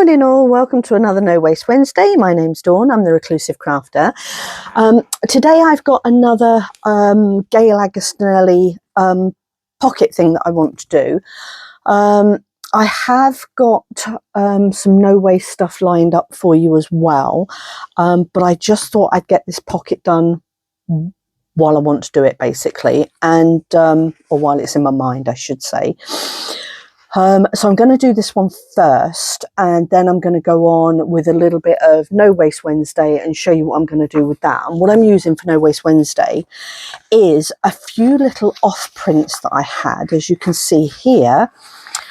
morning all, welcome to another No Waste Wednesday. My name's Dawn, I'm the Reclusive Crafter. Today I've got another Gail Agostinelli pocket thing that I want to do. I have got some no waste stuff lined up for you as well, but I just thought I'd get this pocket done while I want to do it, basically, and or while it's in my mind, I should say. So I'm going to do this one first, and then I'm going to go on with a little bit of No Waste Wednesday and show you what I'm going to do with that. And what I'm using for No Waste Wednesday is a few little off prints that I had, as you can see here,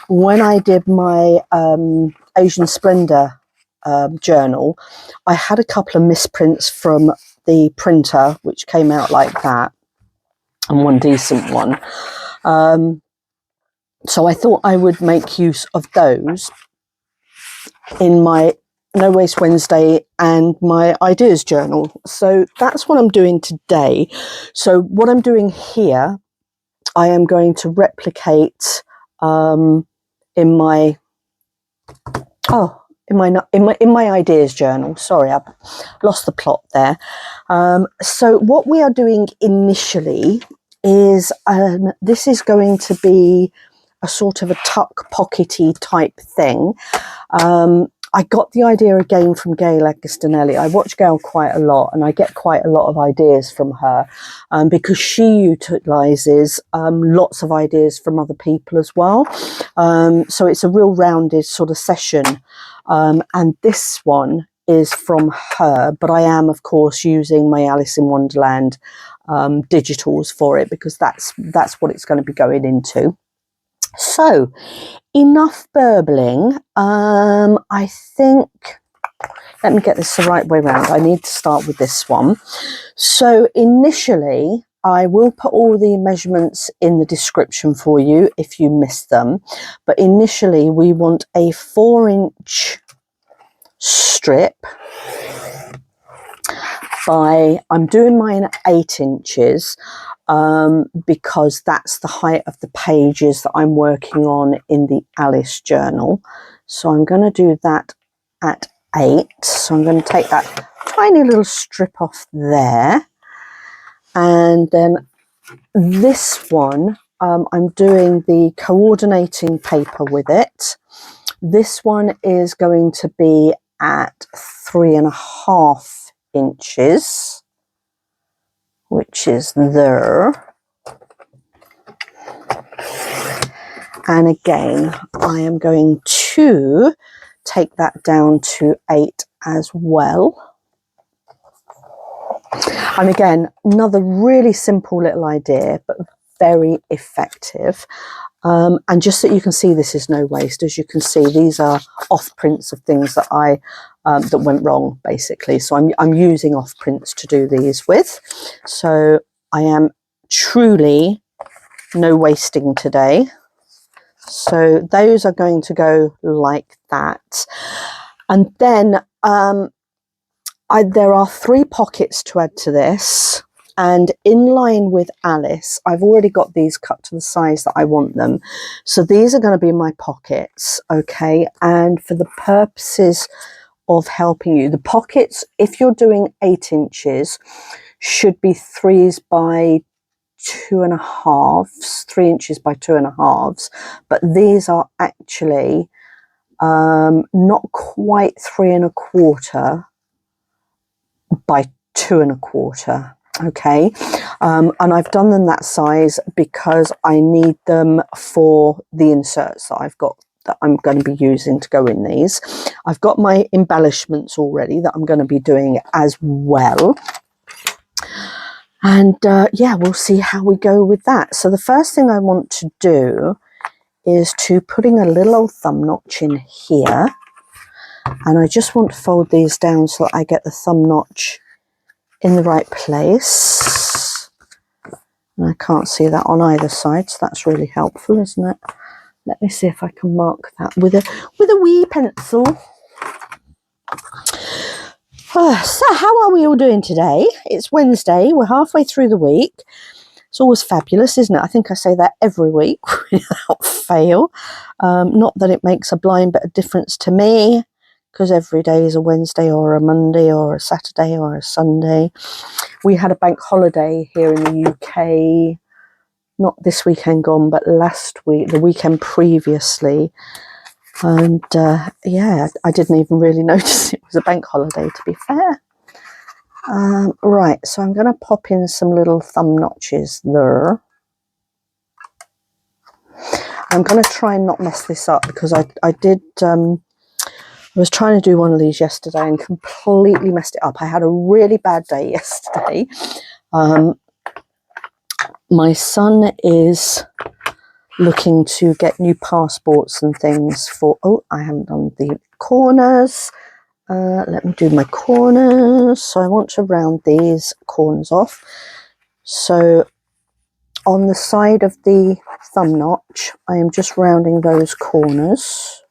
when I did my Asian Splendor journal. I had a couple of misprints from the printer, which came out like that, and one decent one. So I thought I would make use of those in my No Waste Wednesday and my ideas journal. So that's what I'm doing today. So what I'm doing here, I am going to replicate in my ideas journal. Sorry, I've lost the plot there. So what we are doing initially is this is going to be a sort of a tuck pockety type thing. I got the idea again from Gail Agostinelli. I watch Gail quite a lot, and I get quite a lot of ideas from her because she utilises lots of ideas from other people as well. So it's a real rounded sort of session. And this one is from her, but I am, of course, using my Alice in Wonderland digitals for it, because that's what it's going to be going into. So, enough burbling. I think, let me get this the right way around. I need to start with this one. So, initially, I will put all the measurements in the description for you if you missed them. But initially, we want a 4-inch strip I'm doing mine at 8 inches. Because that's the height of the pages that I'm working on in the Alice journal. So I'm going to do that at 8. So I'm going to take that tiny little strip off there. And then this one, I'm doing the coordinating paper with it. This one is going to be at 3.5 inches. Which is there. And again, I am going to take that down to 8 as well. And again, another really simple little idea, but very effective. And just so you can see, this is no waste. As you can see, these are off prints of things that that went wrong, basically. So I'm using off prints to do these with. So I am truly no wasting today. So those are going to go like that. And then there are 3 pockets to add to this. And in line with Alice, I've already got these cut to the size that I want them. So these are going to be my pockets, okay? And for the purposes of helping you, the pockets, if you're doing 8 inches, should be 3s by 2.5, 3 inches by 2.5. But these are actually not quite 3.25 by 2.25. Okay, and I've done them that size because I need them for the inserts that I've got that I'm going to be using to go in these. I've got my embellishments already that I'm going to be doing as well. And yeah, we'll see how we go with that. So the first thing I want to do is to putting a little old thumb notch in here. And I just want to fold these down so that I get the thumb notch in the right place. And I can't see that on either side, so that's really helpful, isn't it? Let me see if I can mark that with a wee pencil. So how are we all doing today? It's Wednesday, we're halfway through the week. It's always fabulous, isn't it? I think I say that every week without fail. Not that it makes a blind bit of difference to me. because every day is a Wednesday or a Monday or a Saturday or a Sunday. We had a bank holiday here in the UK, not this weekend gone, but last week, the weekend previously. And yeah, I didn't even really notice it was a bank holiday, to be fair. Right, so I'm going to pop in some little thumb notches there. I'm going to try and not mess this up, because I was trying to do one of these yesterday and completely messed it up. I had a really bad day yesterday. My son is looking to get new passports and things for... Oh, I haven't done the corners. Let me do my corners. So I want to round these corners off. So on the side of the thumb notch, I am just rounding those corners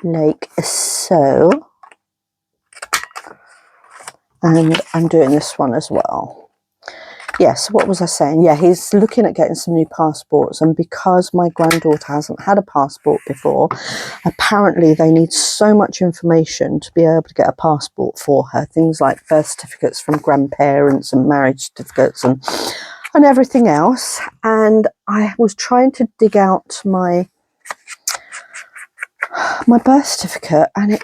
like so. And I'm doing this one as well. Yes, what was I saying? Yeah, he's looking at getting some new passports, and because my granddaughter hasn't had a passport before, apparently they need so much information to be able to get a passport for her. Things like birth certificates from grandparents and marriage certificates and everything else. And I was trying to dig out my birth certificate, and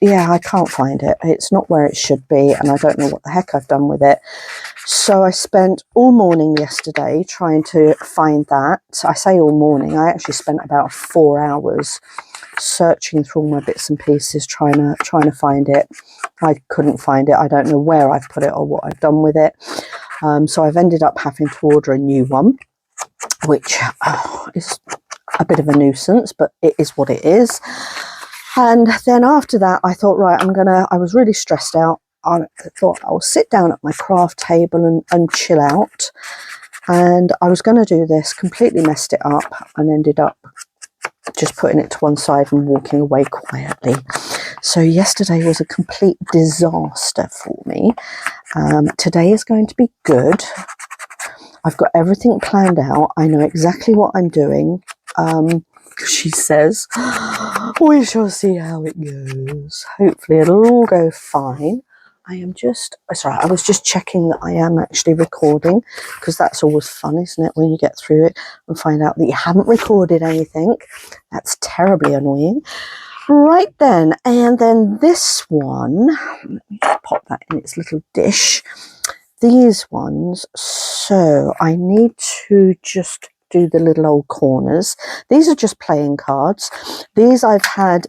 I can't find it. It's not where it should be, and I don't know what the heck I've done with it. So I spent all morning yesterday trying to find that. I say all morning, I actually spent about 4 hours searching through all my bits and pieces trying to find it. I couldn't find it. I don't know where I've put it or what I've done with it. So I've ended up having to order a new one, which is a bit of a nuisance, but it is what it is. And then after that, I thought, right, I was really stressed out. I thought I'll sit down at my craft table and chill out. And I was going to do this, completely messed it up, and ended up just putting it to one side and walking away quietly. So yesterday was a complete disaster for me. Today is going to be good. I've got everything planned out. I know exactly what I'm doing. She says, we shall see how it goes. Hopefully it'll all go fine. I was just checking that I am actually recording, because that's always fun, isn't it, when you get through it and find out that you haven't recorded anything. That's terribly annoying. Right then, and then this one, let me just pop that in its little dish. These ones, so I need to just do the little old corners. These are just playing cards. These I've had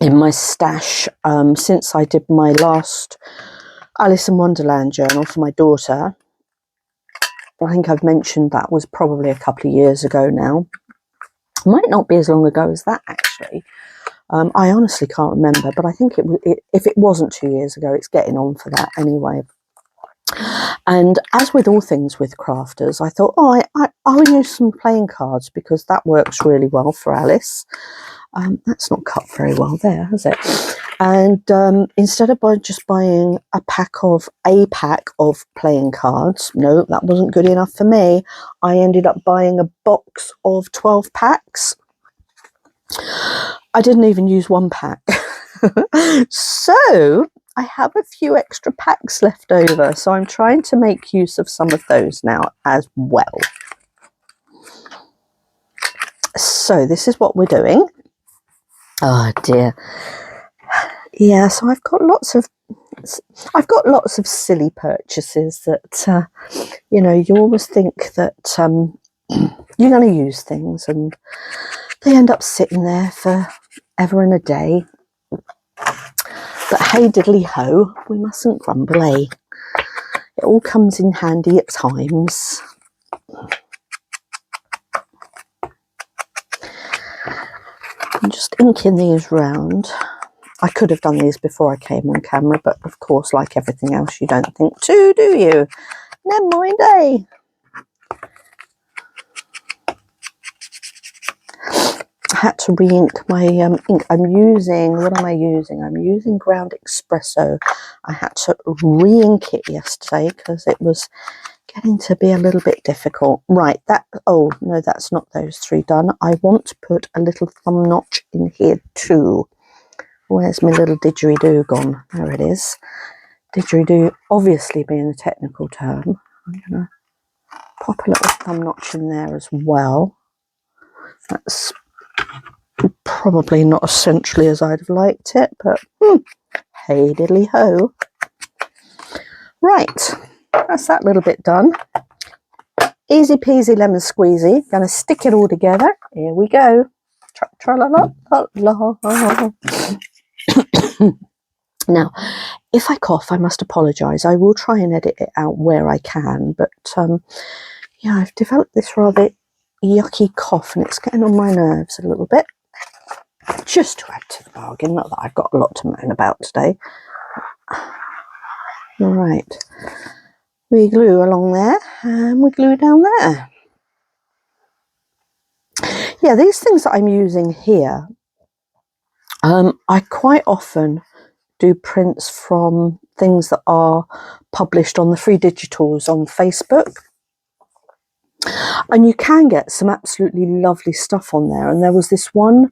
in my stash since I did my last Alice in Wonderland journal for my daughter. I think I've mentioned that was probably a couple of years ago now. Might not be as long ago as that, actually. I honestly can't remember, but I think if it wasn't 2 years ago, it's getting on for that anyway. And as with all things with crafters, I thought, I'll use some playing cards, because that works really well for Alice. That's not cut very well there, has it? And instead of just buying a pack of playing cards, no, that wasn't good enough for me. I ended up buying a box of 12 packs. I didn't even use one pack. So I have a few extra packs left over, so I'm trying to make use of some of those now as well. So this is what we're doing. Oh dear. Yeah, so I've got lots of silly purchases that you always think that you're going to use things, and they end up sitting there for ever and a day. But hey diddly ho, we mustn't grumble, eh? It all comes in handy at times. I'm just inking these round. I could have done these before I came on camera, but of course, like everything else, you don't think to, do you? Never mind, eh? I had to re-ink my ink. What am I using? I'm using ground espresso. I had to re-ink it yesterday because it was getting to be a little bit difficult. Right, that, oh no, that's not those three done. I want to put a little thumb notch in here too. Where's my little didgeridoo gone? There it is. Didgeridoo obviously being the technical term. I'm gonna pop a little thumb notch in there as well. That's probably not as centrally as I'd have liked it, but hey diddly ho. Right, that's that little bit done. Easy peasy lemon squeezy. Gonna stick it all together. Here we go. Tra-la-la-la-la. Now, if I cough, I must apologise. I will try and edit it out where I can, but yeah, I've developed this rather yucky cough and it's getting on my nerves a little bit. Just to add to the bargain, not that I've got a lot to moan about today. All right, we glue along there and we glue down there. Yeah, these things that I'm using here, I quite often do prints from things that are published on the free digitals on Facebook. And you can get some absolutely lovely stuff on there. And there was this one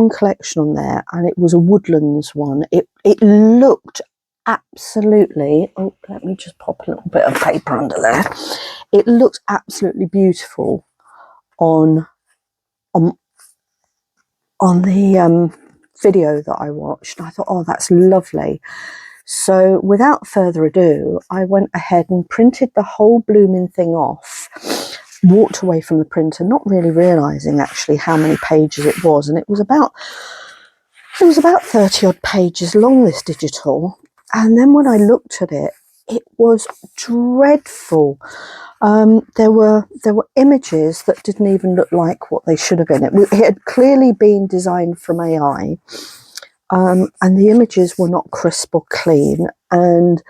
collection on there, and it was a woodlands one. It looked absolutely, oh, let me just pop a little bit of paper under there. It looked absolutely beautiful on the video that I watched. I thought, oh, that's lovely. So without further ado, I went ahead and printed the whole blooming thing off, walked away from the printer, not really realising actually how many pages it was. And it was about 30 odd pages long, this digital. And then when I looked at it, it was dreadful. There were images that didn't even look like what they should have been. It had clearly been designed from AI. And the images were not crisp or clean, and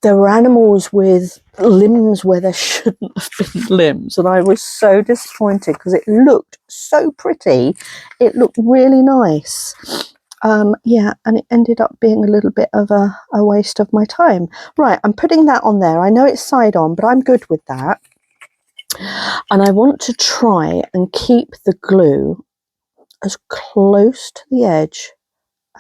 there were animals with limbs where there shouldn't have been limbs, and I was so disappointed because it looked so pretty. It looked really nice. Yeah, and it ended up being a little bit of a waste of my time. Right, I'm putting that on there. I know it's side on, but I'm good with that. And I want to try and keep the glue as close to the edge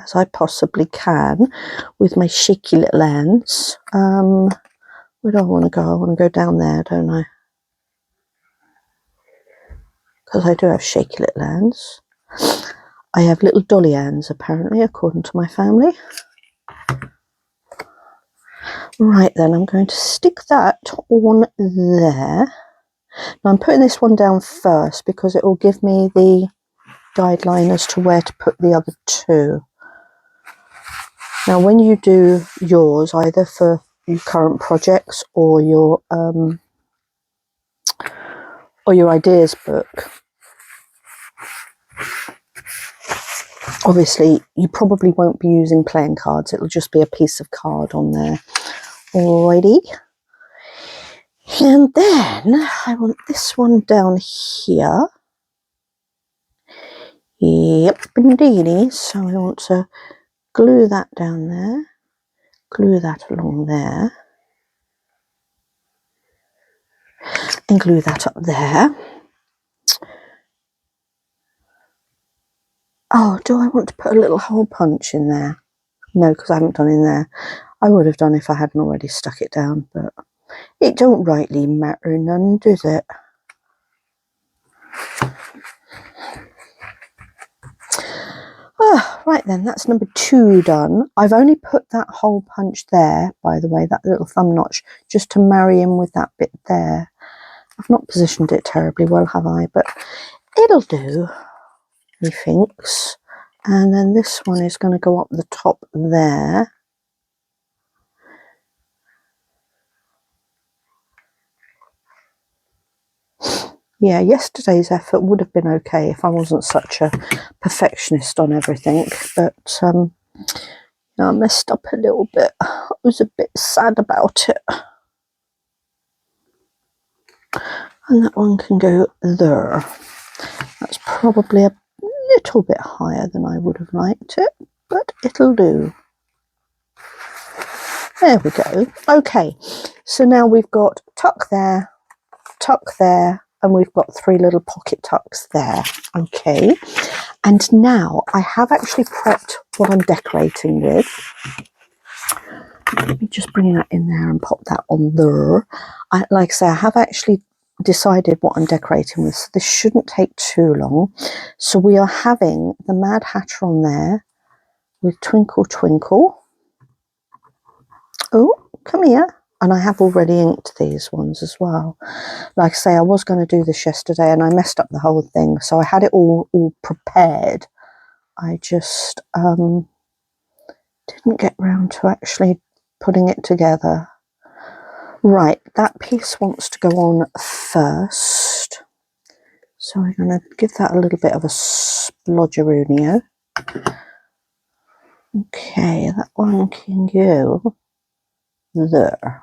as I possibly can with my shaky little hands. Where do I want to go? I want to go down there, don't I? Because I do have shaky little hands. I have little dolly hands, apparently, according to my family. Right then, I'm going to stick that on there. Now I'm putting this one down first because it will give me the guideline as to where to put the other two. Now, when you do yours, either for your current projects or your ideas book, obviously you probably won't be using playing cards. It'll just be a piece of card on there. Alrighty. And then I want this one down here. Yep, indeed. So I want to glue that down there, glue that along there, and glue that up there. Oh, do I want to put a little hole punch in there? No, because I haven't done in there. I would have done if I hadn't already stuck it down, but it don't rightly matter none, does it? Oh, right then, that's number 2 done. I've only put that hole punch there, by the way, that little thumb notch, just to marry in with that bit there. I've not positioned it terribly well, have I? But it'll do, methinks. And then this one is going to go up the top there. Yeah, yesterday's effort would have been okay if I wasn't such a perfectionist on everything, but I messed up a little bit. I was a bit sad about it. And that one can go there. That's probably a little bit higher than I would have liked it, but it'll do. There we go. Okay, so now we've got tuck there, and we've got 3 little pocket tucks there. Okay, and now I have actually prepped what I'm decorating with. Let me just bring that in there and pop that on there. Like I say, I have actually decided what I'm decorating with, so this shouldn't take too long. So we are having the Mad Hatter on there with Twinkle Twinkle. Oh, come here. And I have already inked these ones as well. Like I say, I was going to do this yesterday and I messed up the whole thing, so I had it all prepared. I just didn't get round to actually putting it together. Right, that piece wants to go on first. So I'm going to give that a little bit of a splodgerunio. Okay, that one can go there.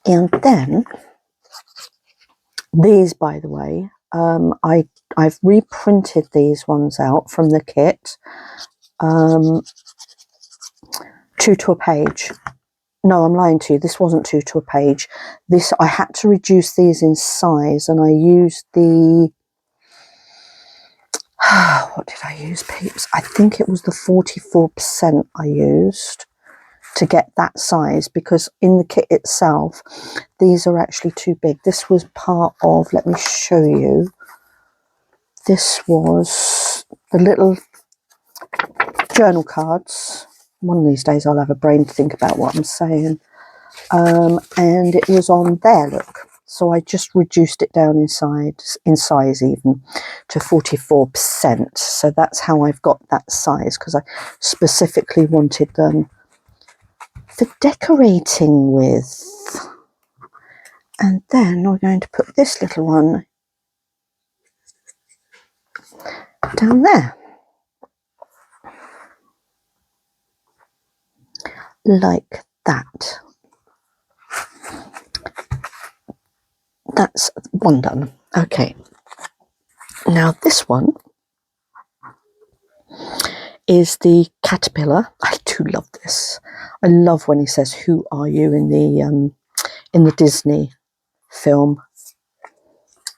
And then, these, by the way, I've reprinted these ones out from the kit. 2 to a page. No, I'm lying to you. This wasn't 2 to a page. This, I had to reduce these in size, and I used the what did I use, peeps? I think it was the 44% I used to get that size, because in the kit itself these are actually too big. This was part of, let me show you, this was the little journal cards. One of these days I'll have a brain to think about what I'm saying. And it was on there, look. So I just reduced it down in size even to 44%. So that's how I've got that size, because I specifically wanted them for decorating with. And then we're going to put this little one down there. Like that. That's one done. Okay. Now this one is the caterpillar. I do love this. I love when he says, "Who are you?" in the Disney film.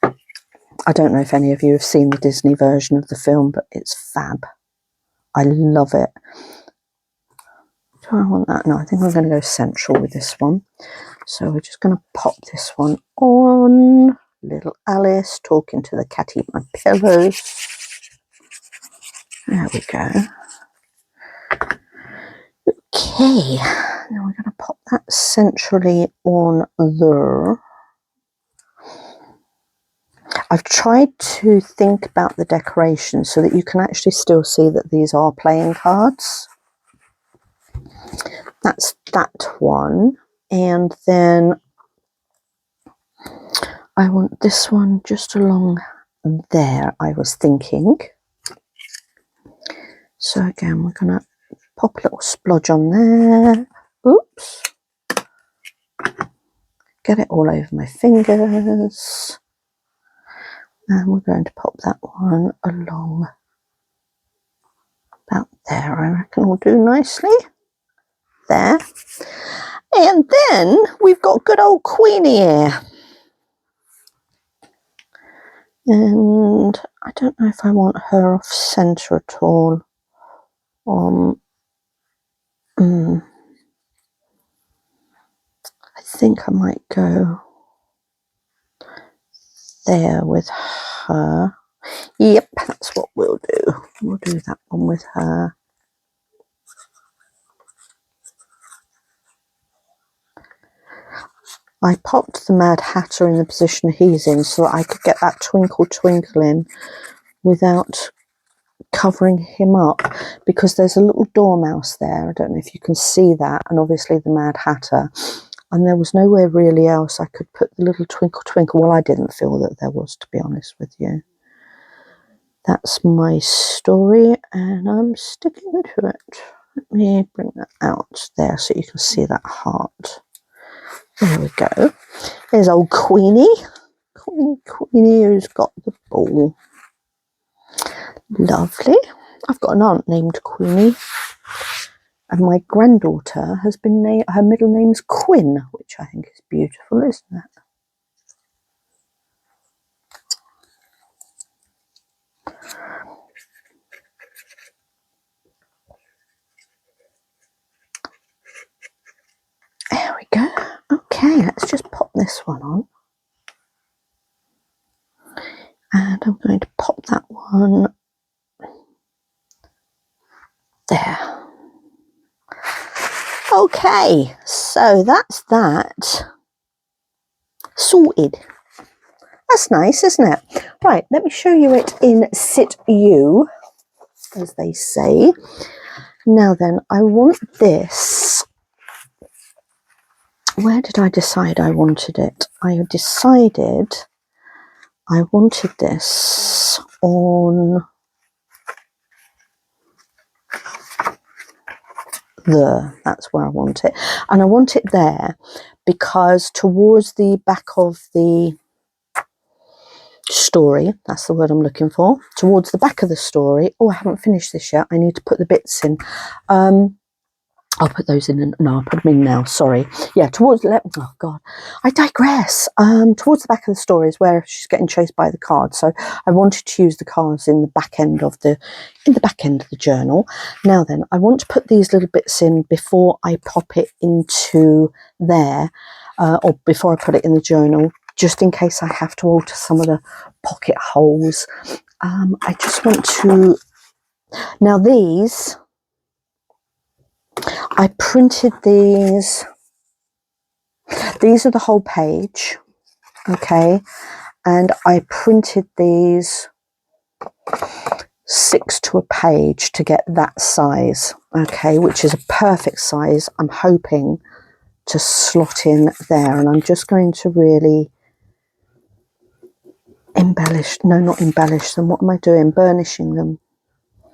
I don't know if any of you have seen the Disney version of the film, but it's fab. I love it. Do I want that? No, I think I'm going to go central with this one. So we're just going to pop this one on. Little Alice talking to the cat, eat my pillows. There we go. Okay, now we're going to pop that centrally on there. I've tried to think about the decoration so that you can actually still see that these are playing cards. That's that one. And then I want this one just along there, I was thinking. So again, we're going to pop a little splodge on there. Oops. Get it all over my fingers. And we're going to pop that one along about there. I reckon will do nicely. There. And then we've got good old Queenie here. And I don't know if I want her off centre at all. I think I might go there with her. Yep, that's what we'll do. We'll do that one with her. I popped the Mad Hatter in the position he's in so that I could get that twinkle twinkle in without covering him up, because there's a little dormouse there. I don't know if you can see that, and obviously the Mad Hatter. And there was nowhere really else I could put the little twinkle twinkle. Well, I didn't feel that there was, to be honest with you. That's my story, and I'm sticking to it. Let me bring that out there so you can see that heart. There we go. There's old Queenie. Queenie who's got the ball. Lovely. I've got an aunt named Queenie. And my granddaughter has been named, her middle name's Quinn, which I think is beautiful, isn't it? There we go. Okay, let's just pop this one on. And I'm going to pop that one there. Okay, so that's that sorted. That's nice, isn't it? Right, let me show you it in situ, as they say. Now then, I want this. Where did I decide I wanted it? I decided I wanted this on that's where I want it. And I want it there because towards the back of the story, that's the word I'm looking for, towards the back of the story, oh, I haven't finished this yet, I need to put the bits in. I'll put those in, no, I'll put them in now, sorry. Yeah, towards, oh God, I digress. Towards the back of the story is where she's getting chased by the cards. So I wanted to use the cards in the back end of the, journal. Now then, I want to put these little bits in before I pop it into there, or before I put it in the journal, just in case I have to alter some of the pocket holes. I just want to, now these, I printed these. These are the whole page, okay, and I printed these 6 to a page to get that size, okay, which is a perfect size. I'm hoping to slot in there, and I'm just going to really embellish, no, not embellish them, what am I doing, burnishing them.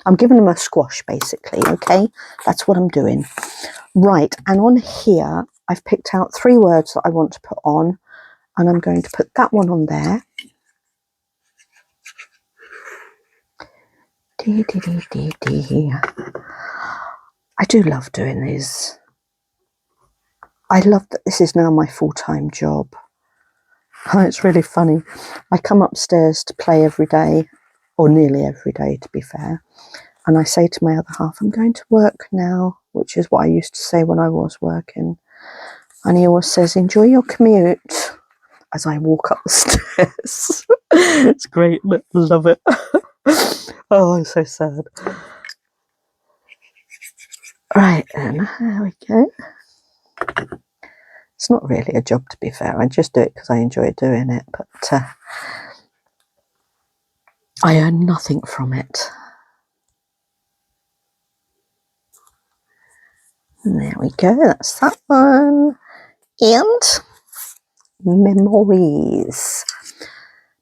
I'm giving them a squash basically, okay, that's what I'm doing. Right, and on here I've picked out 3 words that I want to put on, and I'm going to put that one on there. I do love doing these. I love that this is now my full-time job. Oh, it's really funny. I come upstairs to play every day, or nearly every day to be fair, and I say to my other half, I'm going to work now, which is what I used to say when I was working. And he always says, enjoy your commute, as I walk up the stairs. It's great, love it. Oh, I'm so sad. Right then, there we go. It's not really a job, to be fair. I just do it because I enjoy doing it, but I earn nothing from it. And there we go, that's that one. And memories.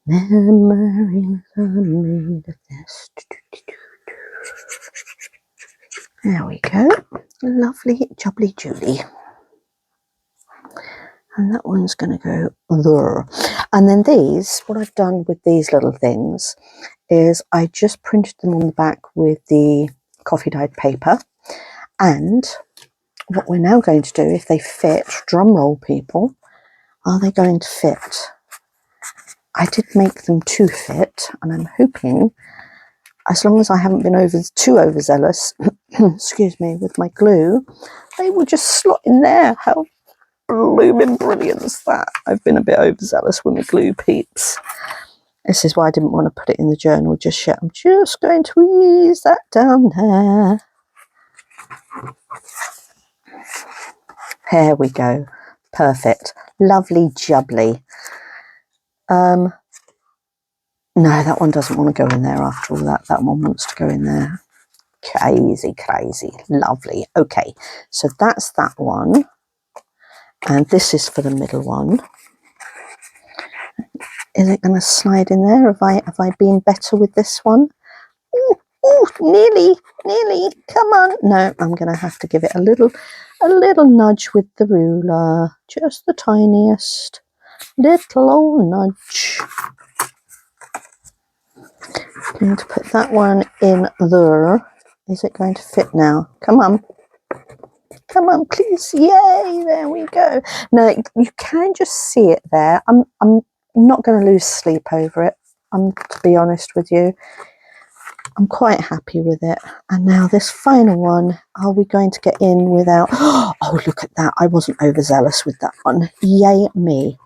Memories are made of this. There we go. Lovely jubbly Julie. And that one's going to go there. And then these, what I've done with these little things is I just printed them on the back with the coffee dyed paper. And what we're now going to do, if they fit, drum roll people, are they going to fit? I did make them to fit, and I'm hoping, as long as I haven't been too overzealous, excuse me, with my glue, they will just slot in there. How blooming brilliant is that? I've been a bit overzealous with my glue peeps. This is why I didn't want to put it in the journal just yet. I'm just going to ease that down there. There we go. Perfect. Lovely jubbly. No, that one doesn't want to go in there after all that. That one wants to go in there. Crazy, crazy. Lovely. Okay, so that's that one. And this is for the middle one. Is it going to slide in there? Have I been better with this one? Ooh, nearly. Come on. No, I'm going to have to give it a little nudge with the ruler. Just the tiniest little old nudge. I'm going to put that one in there. Is it going to fit now? Come on. Come on, please. Yay, there we go. Now, you can just see it there. I'm not going to lose sleep over it. To be honest with you, I'm quite happy with it. And now this final one, are we going to get in without... Oh, look at that. I wasn't overzealous with that one. Yay me.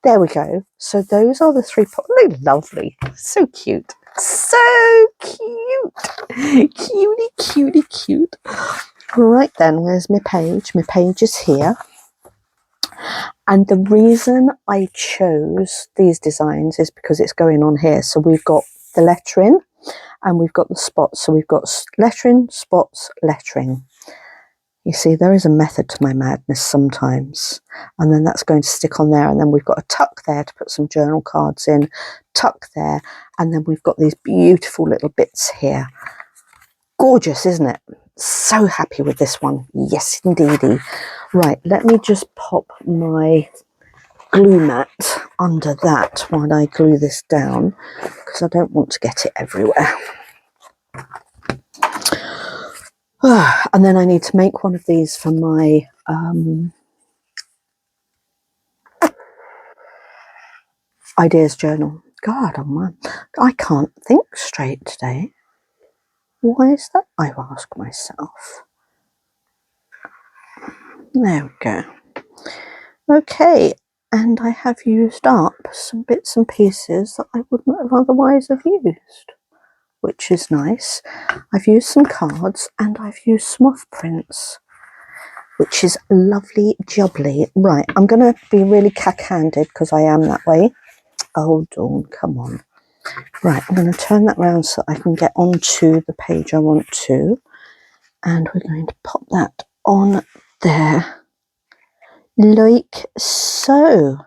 There we go. So those are the 3 pots. They're lovely. So cute. So cute. Cutie, cutie, cute. Right then, where's my page? My page is here. And the reason I chose these designs is because it's going on here. So we've got the lettering and we've got the spots. So we've got lettering, spots, lettering. You see, there is a method to my madness sometimes. And then that's going to stick on there. And then we've got a tuck there to put some journal cards in. Tuck there. And then we've got these beautiful little bits here. Gorgeous, isn't it? So happy with this one. Yes, indeedy. Right, let me just pop my glue mat under that while I glue this down, because I don't want to get it everywhere. And then I need to make one of these for my ideas journal. God, oh man, I can't think straight today. Why is that? I ask myself. There we go. Okay, and I have used up some bits and pieces that I wouldn't have otherwise have used, which is nice. I've used some cards and I've used some off prints, which is lovely jubbly. Right, I'm going to be really cack-handed because I am that way. Oh, Dawn, come on. Right, I'm going to turn that round so I can get onto the page I want to. And we're going to pop that on there, like so.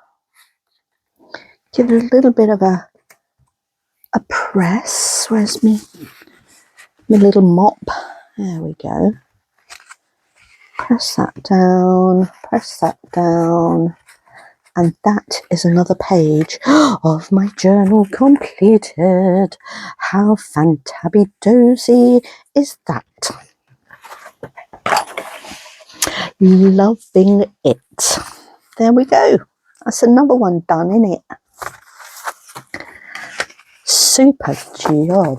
Give it a little bit of a press. Where's my little mop? There we go. Press that down, press that down. And that is another page of my journal completed. How fantabby-dozy is that? Loving it. There we go. That's another one done, isn't it? Super job.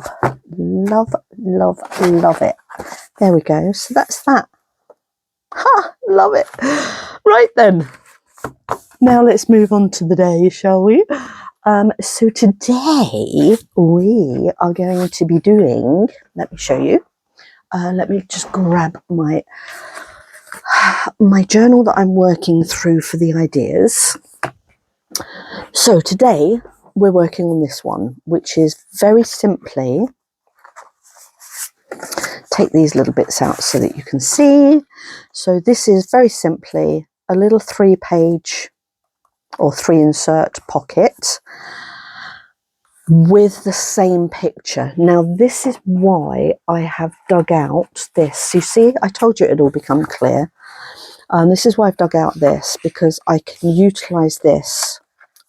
Love, love, love it. There we go. So that's that. Ha! Love it. Right then. Now let's move on to the day, shall we? So today we are going to be doing, let me show you. Let me just grab my journal that I'm working through for the ideas. So today we're working on this one, which is very simply, take these little bits out so that you can see. So this is very simply a little 3-page or 3-insert pocket with the same picture. Now this is why I have dug out this. You see, I told you it'd all become clear. This is why I've dug out this, because I can utilize this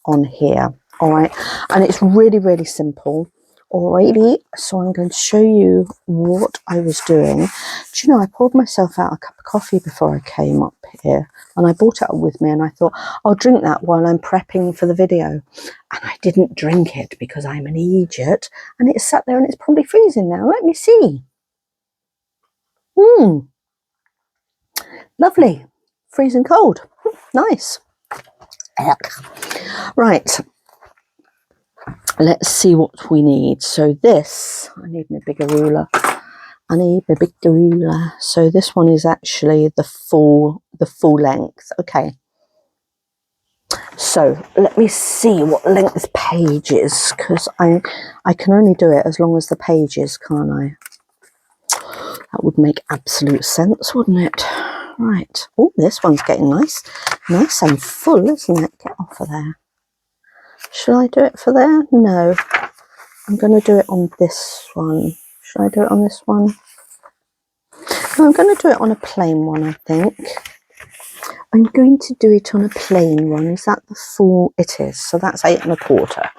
on here. All right, and it's really, really simple. Alrighty, so I'm going to show you what I was doing. Do you know, I poured myself out a cup of coffee before I came up here, and I brought it up with me, and I thought I'll drink that while I'm prepping for the video. And I didn't drink it because I'm an idiot, and it's sat there and it's probably freezing now. Let me see. Lovely. Freezing cold. Nice. Right. Let's see what we need. So this, I need my bigger ruler. I need my bigger ruler. So this one is actually the full length. Okay. So let me see what length page is, because I can only do it as long as the page is, can't I? That would make absolute sense, wouldn't it? Right. Oh, this one's getting nice and full, isn't it? Get off of there. Should I do it for there? No. I'm going to do it on this one. Should I do it on this one? No, I'm going to do it on a plain one, I think. I'm going to do it on a plain one. Is that the full? It is. So that's 8 1/4.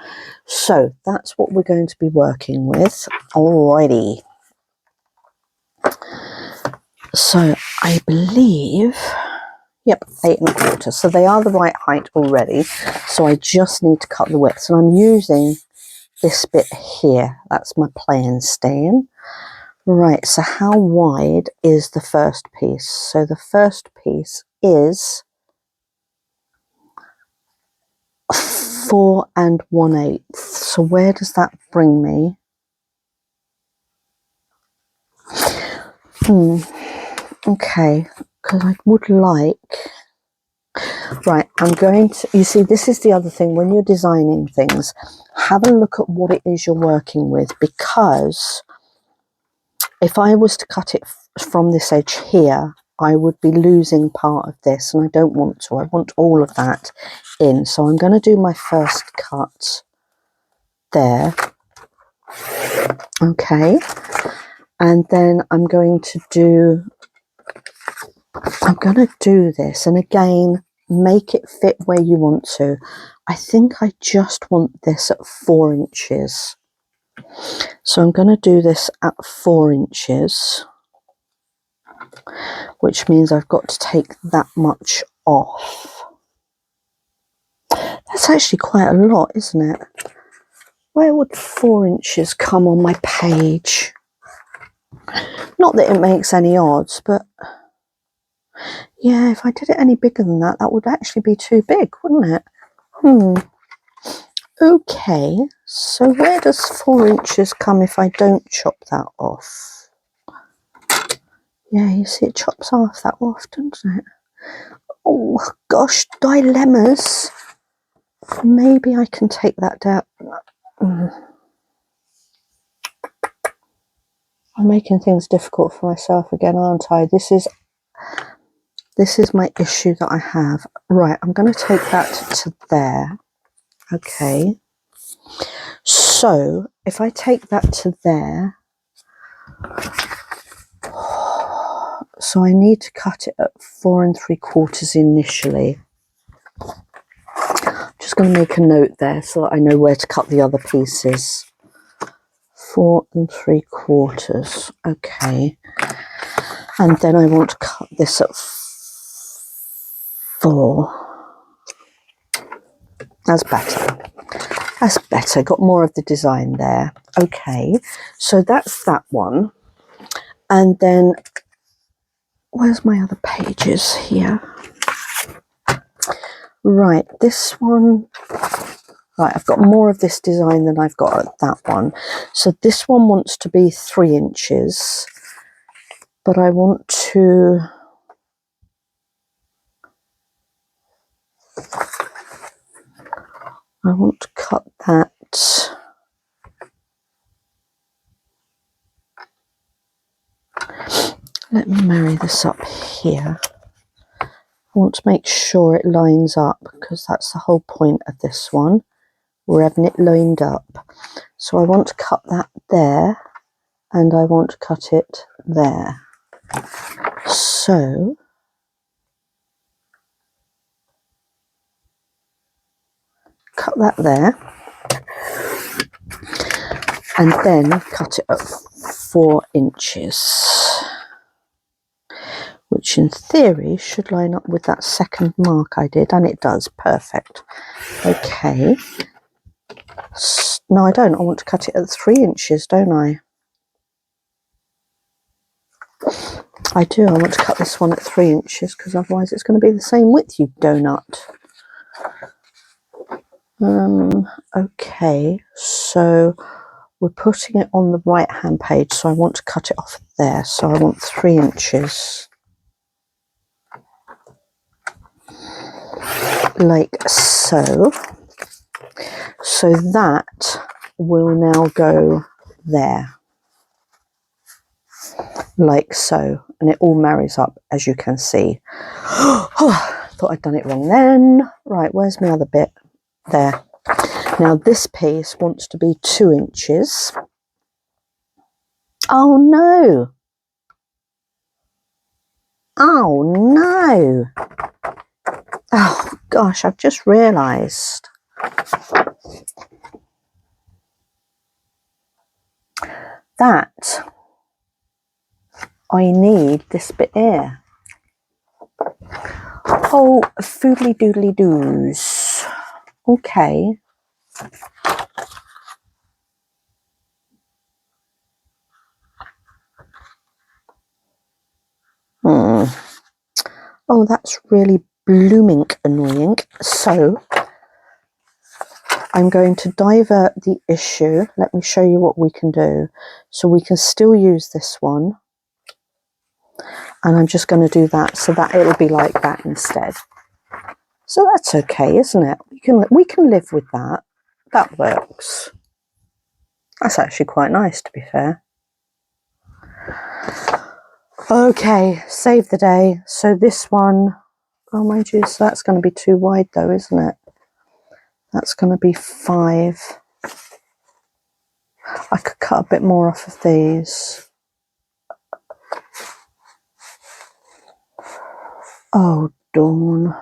So that's what we're going to be working with. Alrighty. So I believe, yep, 8¼ so they are the right height already, so I just need to cut the width, and I'm using this bit here, that's my plain stain. Right, so how wide is the first piece? So the first piece is 4 1/8. So where does that bring me? Okay, because I would like, right, I'm going to, you see, this is the other thing, when you're designing things, have a look at what it is you're working with, because if I was to cut it from this edge here, I would be losing part of this, and I don't want to. I want all of that in. So I'm going to do my first cut there. Okay. And then I'm going to do this. And again, make it fit where you want to. I think I just want this at 4 inches. So I'm going to do this at 4 inches. Which means I've got to take that much off. That's actually quite a lot, isn't it? Where would 4 inches come on my page? Not that it makes any odds, but yeah, if I did it any bigger than that, that would actually be too big, wouldn't it? Okay, so where does 4 inches come if I don't chop that off? Yeah, you see it chops off that often, doesn't it? Oh gosh, dilemmas. Maybe I can take that down. I'm making things difficult for myself again, aren't I? This is my issue that I have. Right, I'm going to take that to there. Okay. So if I take that to there, so I need to cut it at 4 3/4 initially. I'm just going to make a note there so that I know where to cut the other pieces. 4 3/4. Okay. And then I want to cut this at 4. That's better. That's better. Got more of the design there. Okay. So that's that one. And then where's my other pages here? Right, this one. Right, I've got more of this design than I've got at that one. So this one wants to be 3 inches. But I want to... cut that. Let me marry this up here. I want to make sure it lines up because that's the whole point of this one. We're having it lined up. So I want to cut that there and I want to cut it there. So cut that there and then cut it at 4 inches, which in theory should line up with that second mark I did, and it does. Perfect. Okay. No, I don't. I want to cut it at 3 inches, don't I? I do. I want to cut this one at 3 inches because otherwise it's going to be the same width, you donut. Okay, so we're putting it on the right hand page, so I want to cut it off there. So I want 3 inches. Like so. So that will now go there. Like so. And it all marries up, as you can see. Oh, thought I'd done it wrong then. Right, where's my other bit? There. Now this piece wants to be 2 inches. Oh no! Oh no! Oh gosh, I've just realised. That I need this bit here. Oh, foodly doodly doos. Okay. Oh, that's really blooming annoying. So I'm going to divert the issue. Let me show you what we can do. So we can still use this one. And I'm just going to do that so that it'll be like that instead. So that's okay, isn't it? We can live with that. That works. That's actually quite nice, to be fair. Okay, save the day. So this one, oh mind you, so that's going to be too wide though, isn't it? That's going to be 5. I could cut a bit more off of these. Oh, Dawn.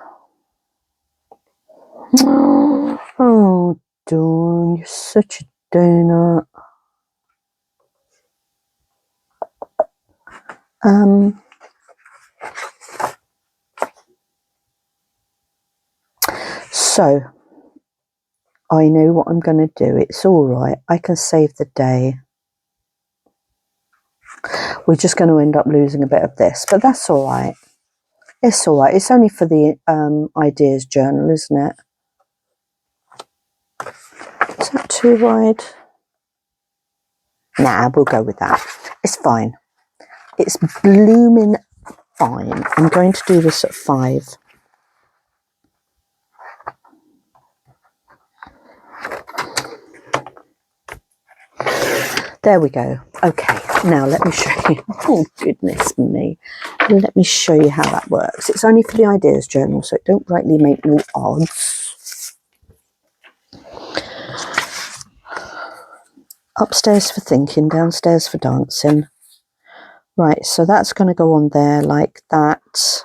Oh, Dawn, you're such a donut. So, I know what I'm going to do. It's all right. I can save the day. We're just going to end up losing a bit of this, but that's all right. It's all right. It's only for the ideas journal, isn't it? Is that too wide? Nah, we'll go with that. It's fine. It's blooming fine. I'm going to do this at 5. There we go. Okay, now let me show you. Oh, goodness me. Let me show you how that works. It's only for the ideas journal, so don't rightly make no odds. Upstairs for thinking, downstairs for dancing. Right, so that's going to go on there like that,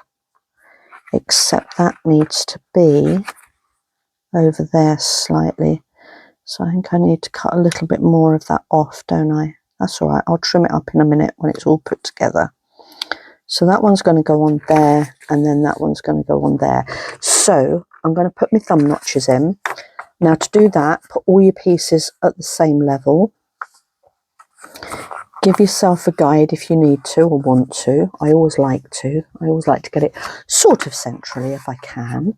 except that needs to be over there slightly. So I think I need to cut a little bit more of that off, don't I? That's all right. I'll trim it up in a minute when it's all put together. So that one's going to go on there, and then that one's going to go on there. So I'm going to put my thumb notches in. Now to do that, put all your pieces at the same level. Give yourself a guide if you need to or want to. I always like to. I always like to get it sort of centrally if I can.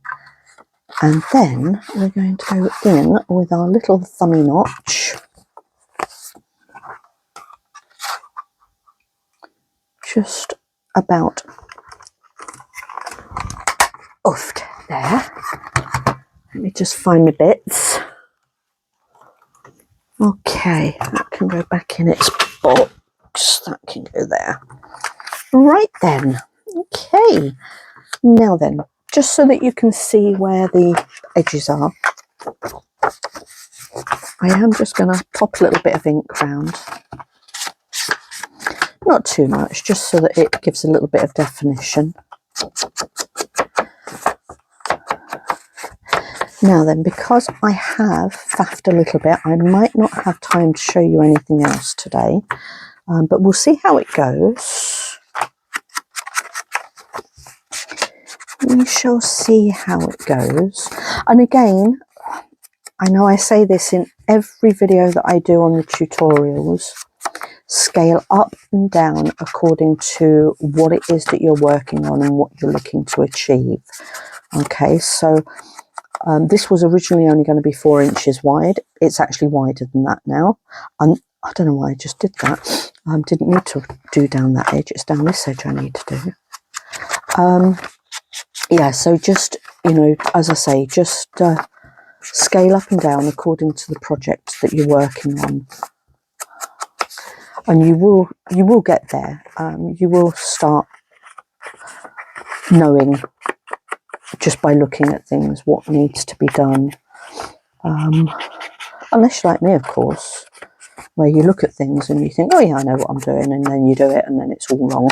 And then we're going to go in with our little thummy notch. Just about oofed there. Let me just find my bits. Okay, that can go back in its box. That can go there. Right then. Okay. Now then, just so that you can see where the edges are, I am just going to pop a little bit of ink round. Not too much, just so that it gives a little bit of definition. Now then, because I have faffed a little bit, I might not have time to show you anything else today, but we'll see how it goes. We shall see how it goes. And again, I know I say this in every video that I do on the tutorials, scale up and down according to what it is that you're working on and what you're looking to achieve. Okay, so this was originally only going to be 4 inches wide. It's actually wider than that now. And I don't know why I just did that. Didn't need to do down that edge. It's down this edge I need to do. Yeah, so just, you know, as I say, just scale up and down according to the project that you're working on. And you will get there. You will start knowing just by looking at things what needs to be done. Unless you're like me, of course, where you look at things and you think, oh yeah, I know what I'm doing, and then you do it and then it's all wrong.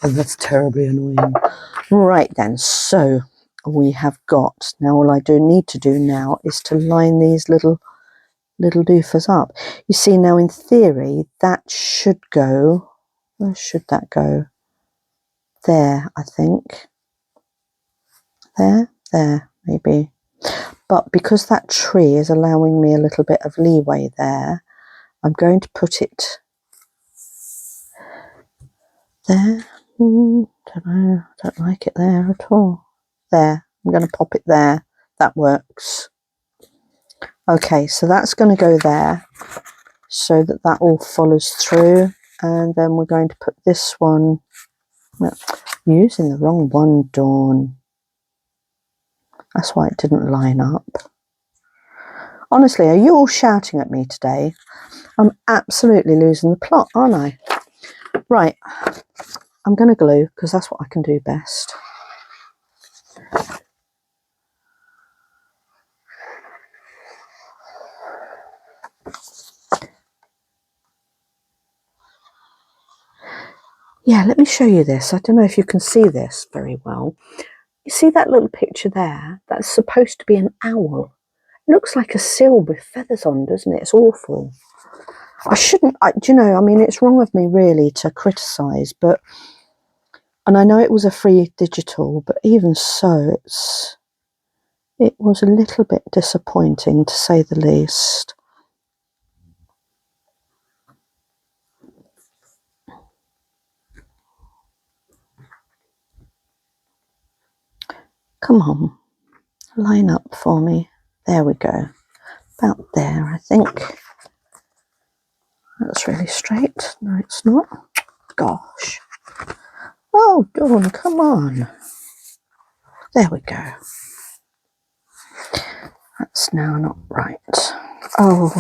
And that's terribly annoying. Right then, so we have got, now all I do need to do now is to line these little doofers up. You see, now in theory that should go Where should that go? There, I think. There, maybe. But because that tree is allowing me a little bit of leeway there, I'm going to put it there. Don't know, don't like it there at all. There, I'm going to pop it there. That works. Okay, so that's going to go there so that that all follows through. And then we're going to put this one, no, using the wrong one, Dawn. That's why it didn't line up. Honestly, are you all shouting at me today? I'm absolutely losing the plot, aren't I? Right, I'm going to glue because that's what I can do best. Yeah, let me show you this. I don't know if you can see this very well. You see that little picture there? That's supposed to be an owl. It looks like a seal with feathers on, doesn't it? It's awful. I shouldn't, do you know, I mean, it's wrong of me really to criticise, but, and I know it was a free digital, but even so, it was a little bit disappointing to say the least. Come on, line up for me. There we go. About there, I think. That's really straight. No, it's not. Gosh. Oh, Dawn, come on. There we go. That's now not right. Oh,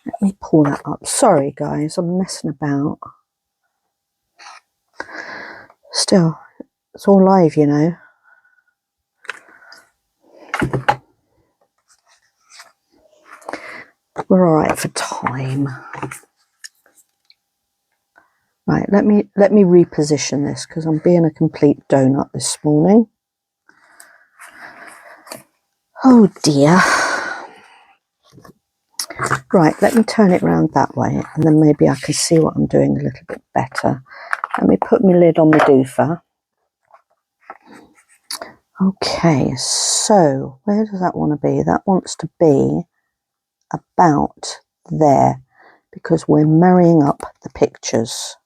let me pull that up. Sorry, guys, I'm messing about. Still, it's all live, you know. We're all right for time. Right, let me reposition this because I'm being a complete donut this morning. Oh dear. Right, let me turn it around that way and then maybe I can see what I'm doing a little bit better. Let me put my lid on my doofer. Okay, so where does that want to be? That wants to be about there because we're marrying up the pictures.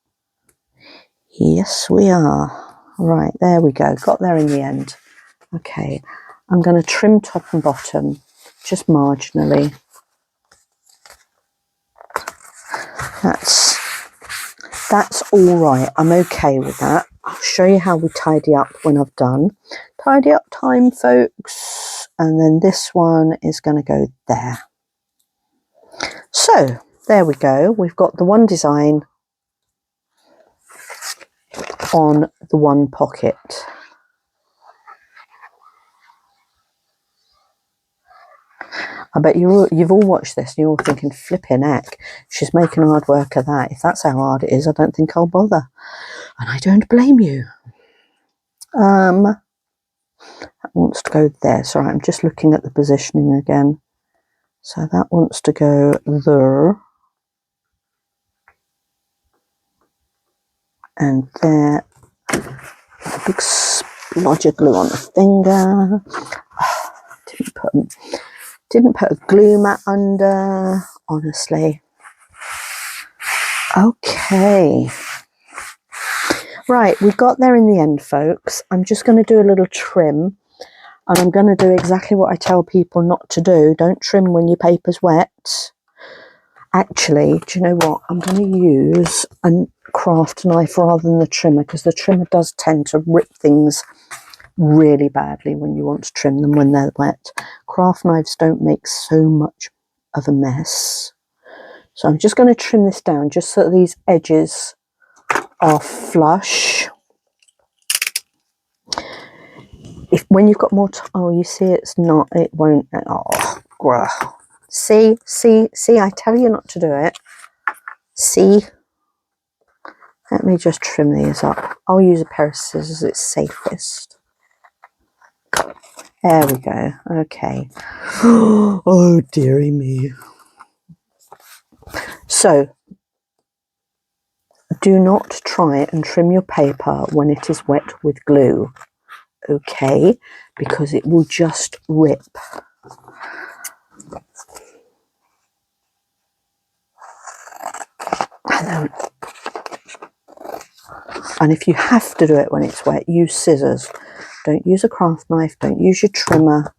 Yes, we are. Right, there we go. Got there in the end. Okay, I'm going to trim top and bottom just marginally. That's all right. I'm okay with that. I'll show you how we tidy up when I've done. Tidy up time, folks. And then this one is going to go there. So there we go. We've got the one design on the one pocket. I bet you've all watched this and you're all thinking, flipping heck, she's making hard work of that. If that's how hard it is, I don't think I'll bother. And I don't blame you. That wants to go there. Sorry, I'm just looking at the positioning again. So that wants to go there. And there. A big splodge of glue on the finger. Didn't put a glue mat under, honestly. Okay. Right, we got there in the end, folks. I'm just going to do a little trim. And I'm going to do exactly what I tell people not to do. Don't trim when your paper's wet. Actually, do you know what? I'm going to use a craft knife rather than the trimmer because the trimmer does tend to rip things really badly when you want to trim them when they're wet. Craft knives don't make so much of a mess. So I'm just going to trim this down just so that these edges are flush. When you've got more oh, you see it's not, it won't, oh, grah. See, I tell you not to do it. See? Let me just trim these up. I'll use a pair of scissors, it's safest. There we go, okay. Oh, dearie me. So, Do not try and trim your paper when it is wet with glue, okay, because it will just rip. And if you have to do it when it's wet, use scissors. Don't use a craft knife, don't use your trimmer.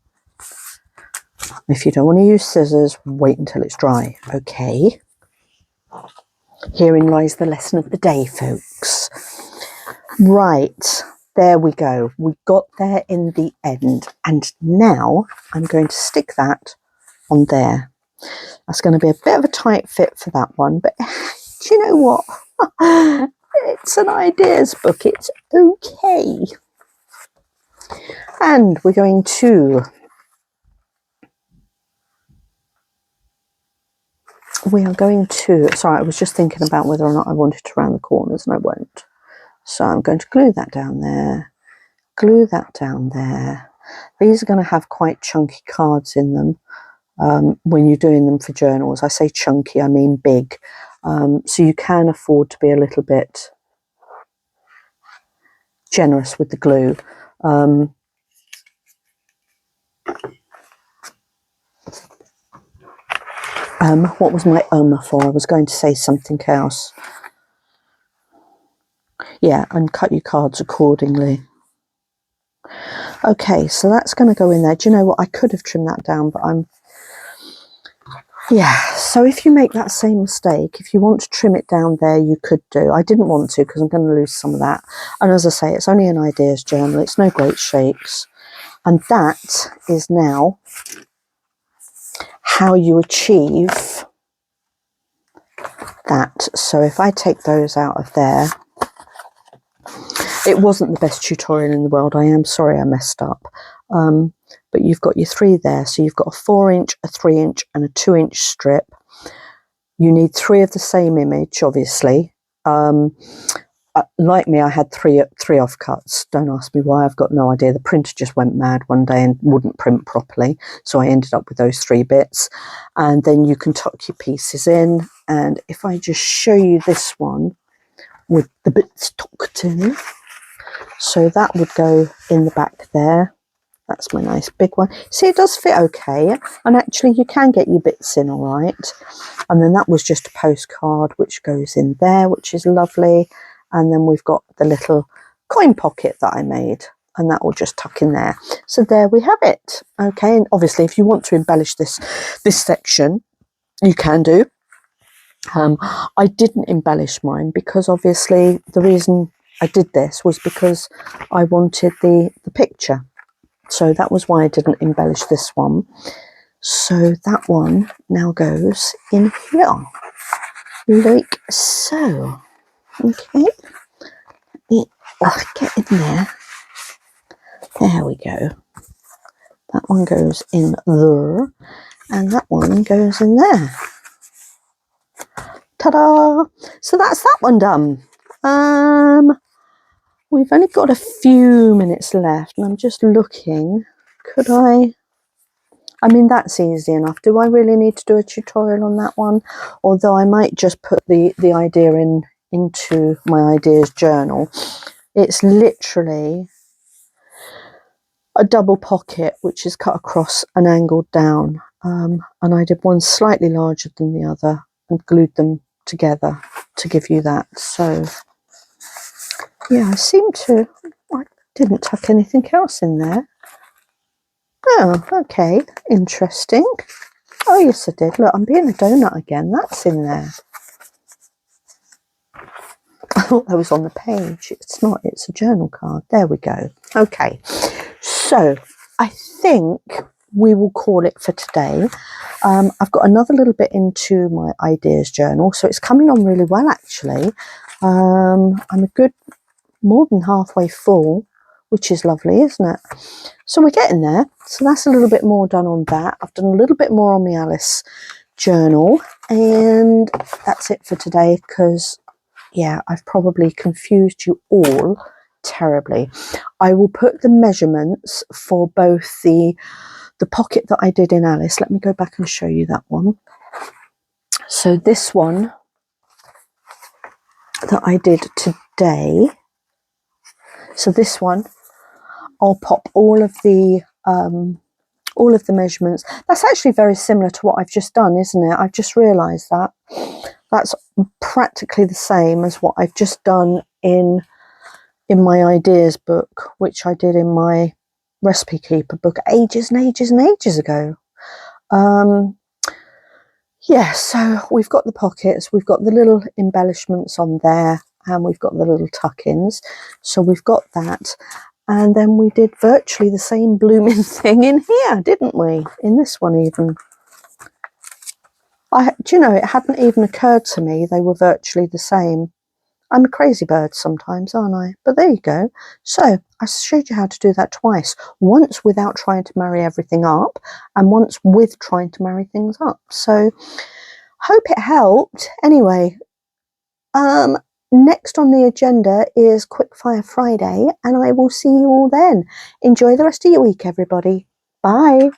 If you don't want to use scissors, wait until it's dry, okay? Herein lies the lesson of the day, folks. Right, there we go. We got there in the end. And now I'm going to stick that on there. That's going to be a bit of a tight fit for that one, but do you know what? It's an ideas book. It's okay. And we're going to... Sorry, I was just thinking about whether or not I wanted to round the corners, and I won't. So I'm going to glue that down there, glue that down there. These are going to have quite chunky cards in them when you're doing them for journals. I say chunky, I mean big. So you can afford to be a little bit generous with the glue. What was my for? I was going to say something else. Yeah, and cut your cards accordingly. Okay, so that's going to go in there. Do you know what? I could have trimmed that down, but yeah, so if you make that same mistake, if you want to trim it down there, you could do. I didn't want to because I'm going to lose some of that. And as I say, it's only an ideas journal. It's no great shakes. And that is now how you achieve that. So if I take those out of there, it wasn't the best tutorial in the world. I am sorry I messed up. But you've got your 3 there. So you've got a 4-inch, a 3-inch and a 2-inch strip. You need 3 of the same image, obviously. Like me, I had three offcuts. Don't ask me why, I've got no idea. The printer just went mad one day and wouldn't print properly. So I ended up with those 3 bits. And then you can tuck your pieces in. And if I just show you this one with the bits tucked in. So that would go in the back there. That's my nice big one. See, it does fit okay. And actually you can get your bits in all right. And then that was just a postcard which goes in there, which is lovely. And then we've got the little coin pocket that I made. And that will just tuck in there. So there we have it. Okay, and obviously if you want to embellish this section, you can do. I didn't embellish mine because obviously the reason I did this was because I wanted the picture. So that was why I didn't embellish this one. So that one now goes in here, like so. Okay, let me get in there. There we go. That one goes in there, and that one goes in there. Ta-da! So that's that one done. We've only got a few minutes left, and I'm just looking. Could I mean, that's easy enough. Do I really need to do a tutorial on that one? Although I might just put the idea into my ideas journal. It's literally a double pocket which is cut across and angled down. And I did one slightly larger than the other and glued them together to give you that. So yeah, I didn't tuck anything else in there. Oh, okay, interesting. Oh, yes, I did. Look, I'm being a donut again. That's in there. I thought that was on the page. It's not. It's a journal card. There we go. Okay. So I think we will call it for today. I've got another little bit into my ideas journal. So it's coming on really well, actually. I'm a good more than halfway full, which is lovely, isn't it? So we're getting there. So that's a little bit more done on that. I've done a little bit more on the Alice journal, and that's it for today because, yeah, I've probably confused you all terribly. I will put the measurements for both the pocket that I did in Alice. Let me go back and show you that one. So this one that I did today. So this one, I'll pop all of the measurements. That's actually very similar to what I've just done, isn't it? I've just realised that. That's practically the same as what I've just done in my ideas book, which I did in my recipe keeper book ages and ages and ages ago. Yeah, so we've got the pockets, we've got the little embellishments on there, and we've got the little tuck-ins. So we've got that. And then we did virtually the same blooming thing in here, didn't we? In this one even. Do you know, it hadn't even occurred to me they were virtually the same. I'm a crazy bird sometimes, aren't I? But there you go. So I showed you how to do that twice. Once without trying to marry everything up, and once with trying to marry things up. So hope it helped. Anyway, next on the agenda is Quickfire Friday, and I will see you all then. Enjoy the rest of your week, everybody. Bye.